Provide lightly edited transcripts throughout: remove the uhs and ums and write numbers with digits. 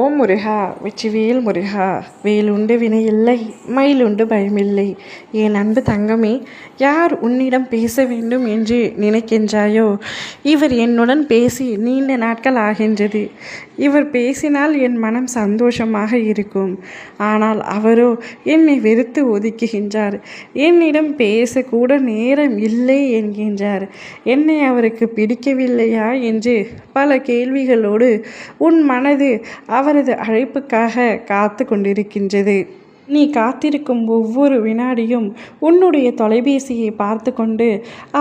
ஓம் முருகா வெற்றிவேல் முருகா. வேலுண்டு வினையில்லை, மயிலுண்டு பயமில்லை. என் அன்பு தங்கமே, யார் உன்னிடம் பேச வேண்டும் என்று நினைக்கின்றாயோ, இவர் என்னுடன் பேசி நீண்ட நாட்கள் ஆகின்றது. இவர் பேசினால் என் மனம் சந்தோஷமாக இருக்கும். ஆனால் அவரோ என்னை வெறுத்து ஒதுக்குகின்றார். என்னிடம் பேசக்கூட நேரம் இல்லை என்கின்றார். என்னை அவருக்கு பிடிக்கவில்லையா என்று பல கேள்விகளோடு உன் மனது அவரது அழைப்புக்காக காத்து கொண்டிருக்கின்றது. நீ காத்திருக்கும் ஒவ்வொரு வினாடியும் உன்னுடைய தொலைபேசியை பார்த்து கொண்டு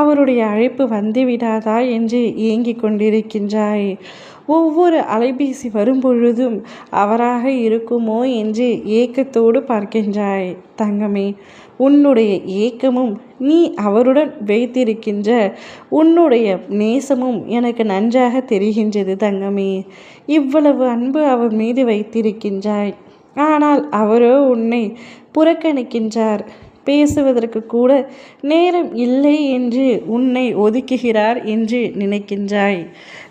அவருடைய அழைப்பு வந்துவிடாதா என்று ஏங்கிக் கொண்டிருக்கின்றாய். ஒவ்வொரு அலைபேசி வரும்பொழுதும் அவராக இருக்குமோ என்று ஏக்கத்தோடு பார்க்கின்றாய். தங்கமே, உன்னுடைய ஏக்கமும் நீ அவருடன் வைத்திருக்கின்ற உன்னுடைய நேசமும் எனக்கு நன்றாக தெரிகின்றது. தங்கமே, இவ்வளவு அன்பு அவர் மீது வைத்திருக்கின்றாய். ஆனால் அவரோ உன்னை புறக்கணிக்கின்றார். பேசுவதற்கு கூட நேரம் இல்லை என்று உன்னை ஒதுக்குகிறார் என்று நினைக்கின்றாய்.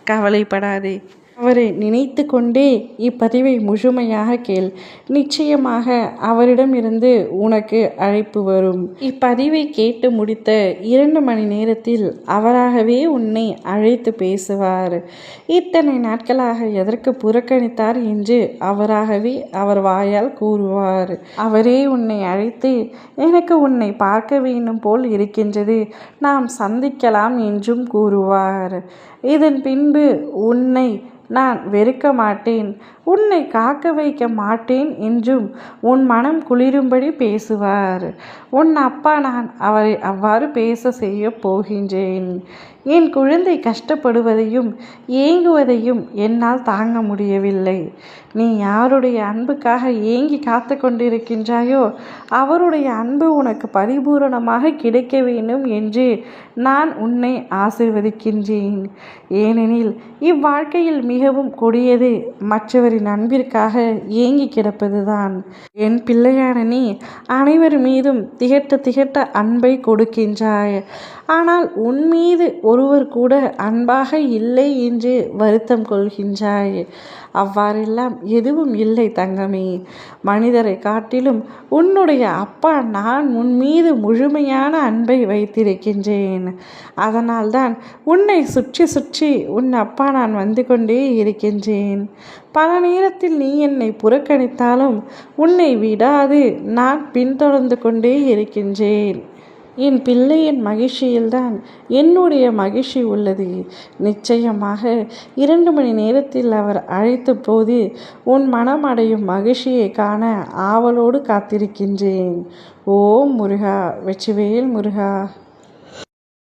கவலைப்படாதே. அவரை நினைத்து கொண்டே இப்பதிவை முழுமையாக கேள். நிச்சயமாக அவரிடமிருந்து உனக்கு அழைப்பு வரும். இப்பதிவை கேட்டு முடித்த 2 மணி நேரத்தில் அவராகவே உன்னை அழைத்து பேசுவார். இத்தனை நாட்களாக எதற்கு புறக்கணித்தார் என்று அவராகவே அவர் வாயால் கூறுவார். அவரே உன்னை அழைத்து, எனக்கு உன்னை பார்க்க வேண்டும் போல் இருக்கின்றது, நாம் சந்திக்கலாம் என்றும் கூறுவார். இதன் பின்பு உன்னை நான் வெறுக்க மாட்டேன், உன்னை காக்க வைக்க மாட்டேன் என்றும் உன் மனம் குளிரும்படி பேசுவார். உன் அப்பா நான் அவரை அவ்வாறு பேச செய்ய போகின்றேன். என் குழந்தை கஷ்டப்படுவதையும் ஏங்குவதையும் என்னால் தாங்க முடியவில்லை. நீ யாருடைய அன்புக்காக ஏங்கி காத்து கொண்டிருக்கின்றாயோ அவருடைய அன்பு உனக்கு பரிபூரணமாக கிடைக்க வேண்டும் என்று நான் உன்னை ஆசீர்வதிக்கின்றேன். ஏனெனில் இவ்வாழ்க்கையில் மிகவும் கொடியது மற்றவரின் அன்பிற்காக ஏங்கி கிடப்பதுதான். என் பிள்ளையான நீ அனைவர் மீதும் திகட்ட அன்பை கொடுக்கின்றாய். ஆனால் உன் மீது ஒருவர் கூட அன்பாக இல்லை என்று வருத்தம் கொள்கின்றாய். அவ்வாறெல்லாம் எதுவும் இல்லை தங்கமே. மனிதரை காட்டிலும் உன்னுடைய அப்பா நான் உன் மீது முழுமையான அன்பை வைத்திருக்கின்றேன். அதனால்தான் உன்னை சுற்றி சுற்றி உன் அப்பா நான் வந்து கொண்டே இருக்கின்றேன். பல நேரத்தில் நீ என்னை புறக்கணித்தாலும் உன்னை விடாது நான் பின்தொடர்ந்து கொண்டே இருக்கின்றேன். என் பிள்ளையின் மகிழ்ச்சியில்தான் என்னுடைய மகிழ்ச்சி உள்ளது. நிச்சயமாக 2 மணி நேரத்தில் அவர் அழைத்த போது உன் மனம் அடையும் மகிழ்ச்சியை காண ஆவலோடு காத்திருக்கின்றேன். ஓம் முருகா வெற்றிவேல் முருகா.